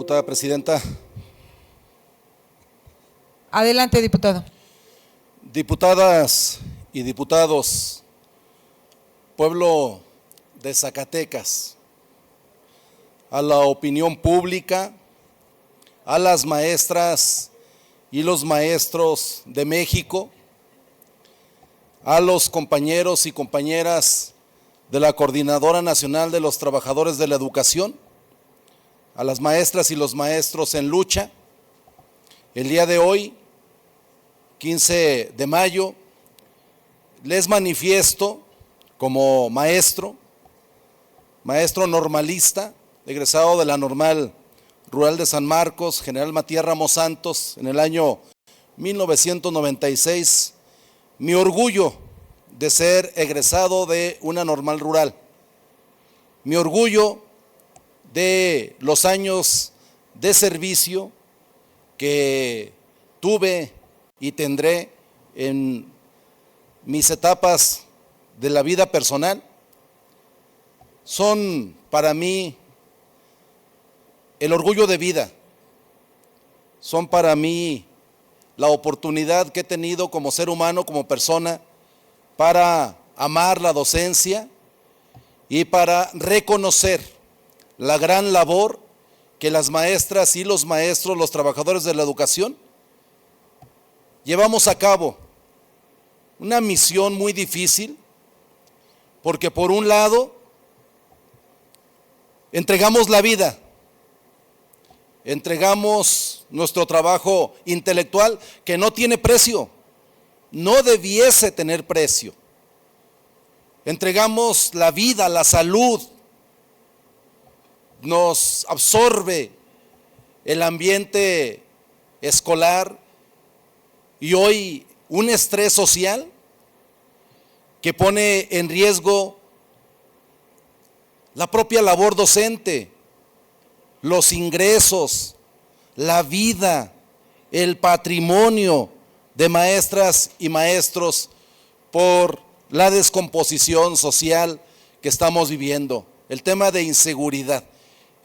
diputada presidenta. Adelante, diputado. Diputadas y diputados, pueblo de Zacatecas, a la opinión pública, a las maestras y los maestros de México, a los compañeros y compañeras de la Coordinadora Nacional de los Trabajadores de la Educación, a las maestras y los maestros en lucha. El día de hoy, 15 de mayo, les manifiesto como maestro normalista, egresado de la Normal Rural de San Marcos, General Matías Ramos Santos, en el año 1996, mi orgullo de ser egresado de una normal rural, mi orgullo de los años de servicio que tuve y tendré en mis etapas de la vida personal, son para mí el orgullo de vida, son para mí la oportunidad que he tenido como ser humano, como persona, para amar la docencia y para reconocer la gran labor que las maestras y los maestros, los trabajadores de la educación, llevamos a cabo. Una misión muy difícil, porque por un lado, entregamos la vida, entregamos nuestro trabajo intelectual que no tiene precio, no debiese tener precio. Entregamos la vida, la salud, nos absorbe el ambiente escolar y hoy un estrés social que pone en riesgo la propia labor docente, los ingresos, la vida, el patrimonio de maestras y maestros por la descomposición social que estamos viviendo, el tema de inseguridad.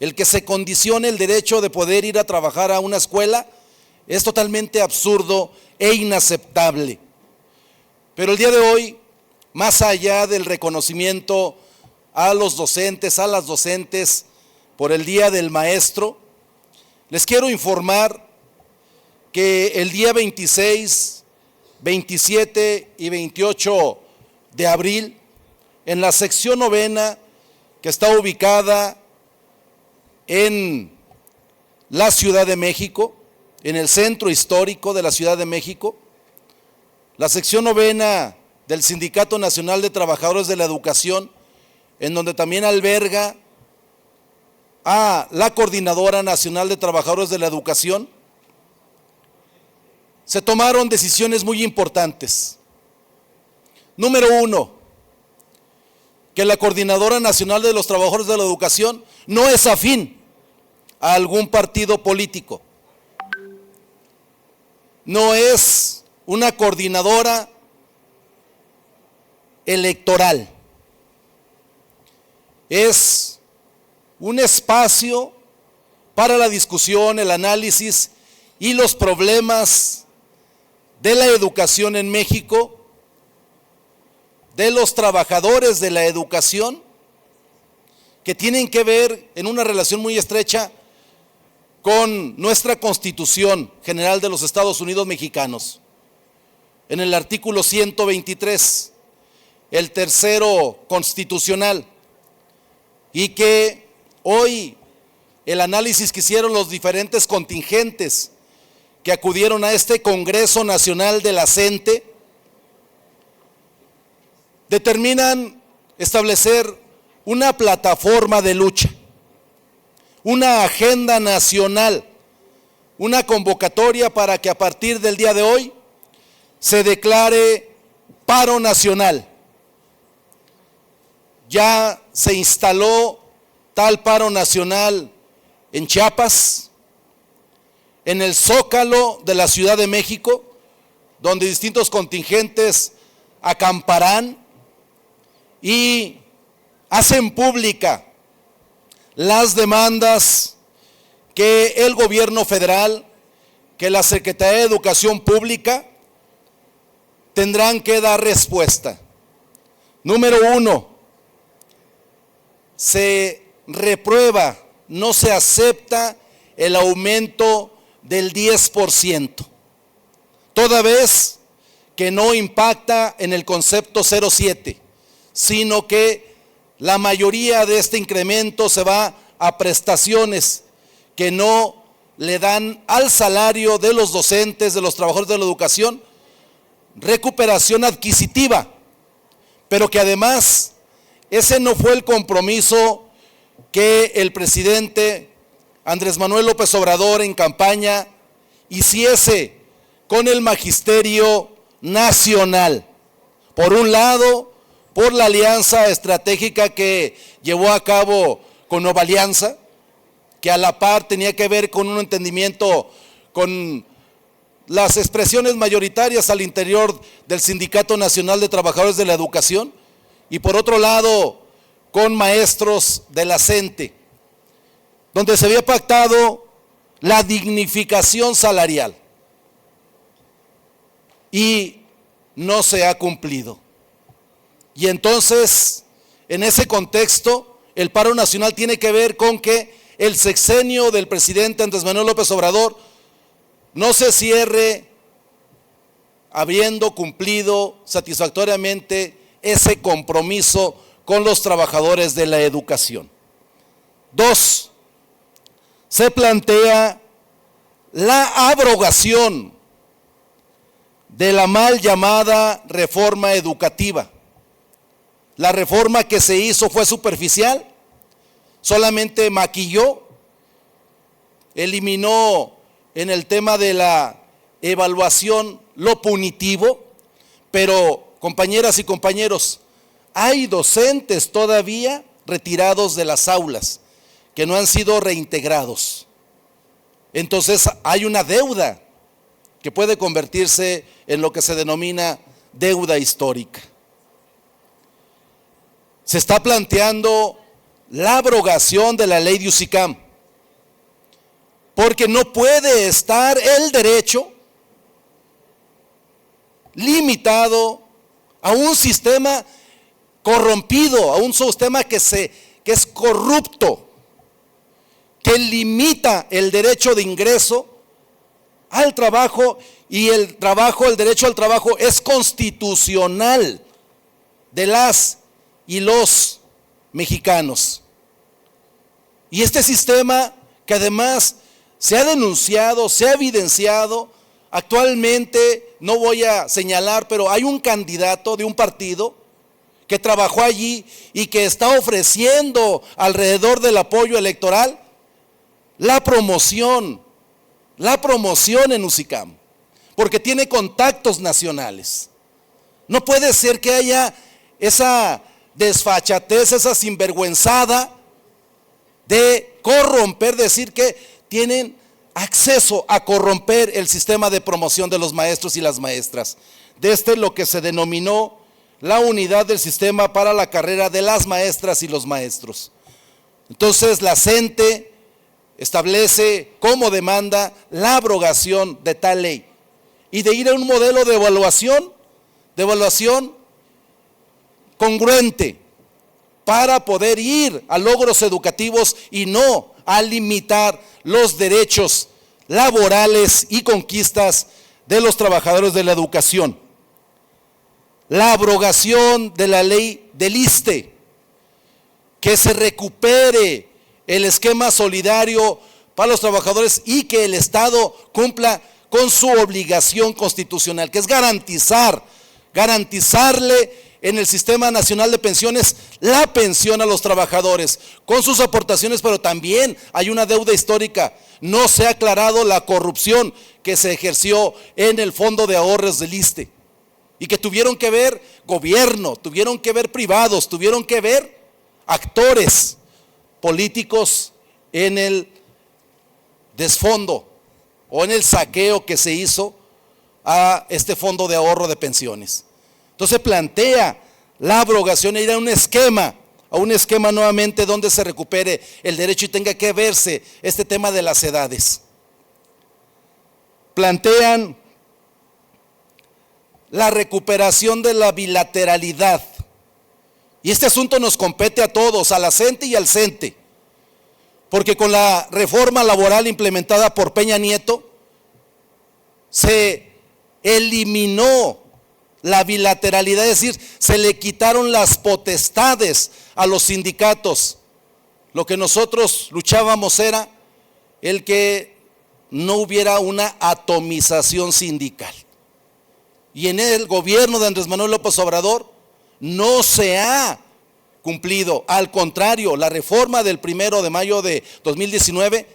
El que se condicione el derecho de poder ir a trabajar a una escuela es totalmente absurdo e inaceptable. Pero el día de hoy, más allá del reconocimiento a los docentes, a las docentes, por el Día del Maestro, les quiero informar que el día 26, 27 y 28 de abril, en la sección novena, que está ubicada en la Ciudad de México, en el centro histórico de la Ciudad de México, la sección novena del Sindicato Nacional de Trabajadores de la Educación, en donde también alberga a la Coordinadora Nacional de Trabajadores de la Educación, se tomaron decisiones muy importantes. Número uno, que la Coordinadora Nacional de los Trabajadores de la Educación no es afín a algún partido político. No es una coordinadora electoral. Es un espacio para la discusión, el análisis y los problemas de la educación en México, de los trabajadores de la educación, que tienen que ver en una relación muy estrecha con nuestra Constitución General de los Estados Unidos Mexicanos. En el artículo 123, el tercero constitucional, y que hoy el análisis que hicieron los diferentes contingentes que acudieron a este Congreso Nacional de la CENTE, determinan establecer una plataforma de lucha, una agenda nacional, una convocatoria para que a partir del día de hoy se declare paro nacional. Ya se instaló tal paro nacional en Chiapas, en el Zócalo de la Ciudad de México, donde distintos contingentes acamparán y hacen pública las demandas que el gobierno federal, que la Secretaría de Educación Pública tendrán que dar respuesta. Número 1, se reprueba, no se acepta el aumento del 10%, toda vez que no impacta en el concepto 07, sino que la mayoría de este incremento se va a prestaciones que no le dan al salario de los docentes, de los trabajadores de la educación, recuperación adquisitiva, pero que además ese no fue el compromiso que el presidente Andrés Manuel López Obrador en campaña hiciese con el magisterio nacional. Por un lado, por la alianza estratégica que llevó a cabo con Nueva Alianza, que a la par tenía que ver con un entendimiento con las expresiones mayoritarias al interior del Sindicato Nacional de Trabajadores de la Educación, y por otro lado, con maestros de la CENTE, donde se había pactado la dignificación salarial, y no se ha cumplido. Y entonces, en ese contexto, el paro nacional tiene que ver con que el sexenio del presidente Andrés Manuel López Obrador no se cierre habiendo cumplido satisfactoriamente ese compromiso con los trabajadores de la educación. 2, se plantea la abrogación de la mal llamada reforma educativa. La reforma que se hizo fue superficial, solamente maquilló, eliminó en el tema de la evaluación lo punitivo, pero compañeras y compañeros, hay docentes todavía retirados de las aulas que no han sido reintegrados. Entonces hay una deuda que puede convertirse en lo que se denomina deuda histórica. Se está planteando la abrogación de la ley de USICAM, porque no puede estar el derecho limitado a un sistema corrompido, a un sistema que es corrupto, que limita el derecho de ingreso al trabajo, y el derecho al trabajo es constitucional de las y los mexicanos. Y este sistema, que además se ha denunciado, se ha evidenciado, actualmente no voy a señalar, pero hay un candidato de un partido que trabajó allí y que está ofreciendo alrededor del apoyo electoral la promoción en USICAM, porque tiene contactos nacionales. No puede ser que haya esa desfachatez, esa sinvergüenzada de corromper, decir que tienen acceso a corromper el sistema de promoción de los maestros y las maestras. Desde lo que se denominó la unidad del sistema para la carrera de las maestras y los maestros. Entonces la CENTE establece como demanda la abrogación de tal ley y de ir a un modelo de evaluación congruente para poder ir a logros educativos y no a limitar los derechos laborales y conquistas de los trabajadores de la educación. La abrogación de la ley del ISSSTE, que se recupere el esquema solidario para los trabajadores y que el Estado cumpla con su obligación constitucional, que es garantizarle en el Sistema Nacional de Pensiones la pensión a los trabajadores, con sus aportaciones, pero también hay una deuda histórica. No se ha aclarado la corrupción que se ejerció en el Fondo de Ahorros del ISSSTE y que tuvieron que ver gobierno, tuvieron que ver privados, tuvieron que ver actores políticos en el desfondo o en el saqueo que se hizo a este fondo de ahorro de pensiones. Entonces plantea la abrogación e ir a un esquema a un esquema nuevamente donde se recupere el derecho y tenga que verse este tema de las edades. Plantean la recuperación de la bilateralidad. Y este asunto nos compete a todos, a la CENTE y al CENTE, porque con la reforma laboral implementada por Peña Nieto, se eliminó la bilateralidad, es decir, se le quitaron las potestades a los sindicatos. Lo que nosotros luchábamos era el que no hubiera una atomización sindical. Y en el gobierno de Andrés Manuel López Obrador no se ha cumplido. Al contrario, la reforma del 1 de mayo de 2019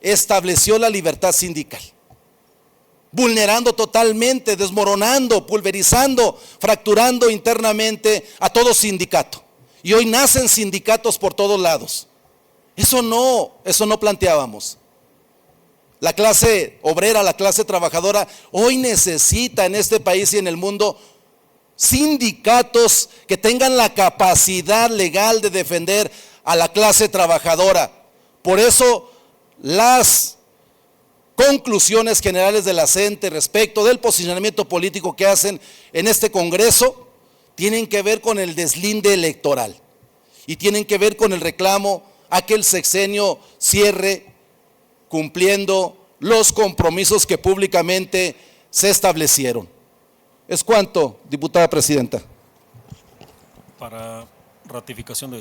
estableció la libertad sindical, vulnerando totalmente, desmoronando, pulverizando, fracturando internamente a todo sindicato. Y hoy nacen sindicatos por todos lados. Eso no planteábamos. La clase obrera, la clase trabajadora, hoy necesita en este país y en el mundo sindicatos que tengan la capacidad legal de defender a la clase trabajadora. Por eso las conclusiones generales de la CENTE respecto del posicionamiento político que hacen en este Congreso tienen que ver con el deslinde electoral y tienen que ver con el reclamo a que el sexenio cierre cumpliendo los compromisos que públicamente se establecieron. Es cuanto, diputada presidenta. Para ratificación de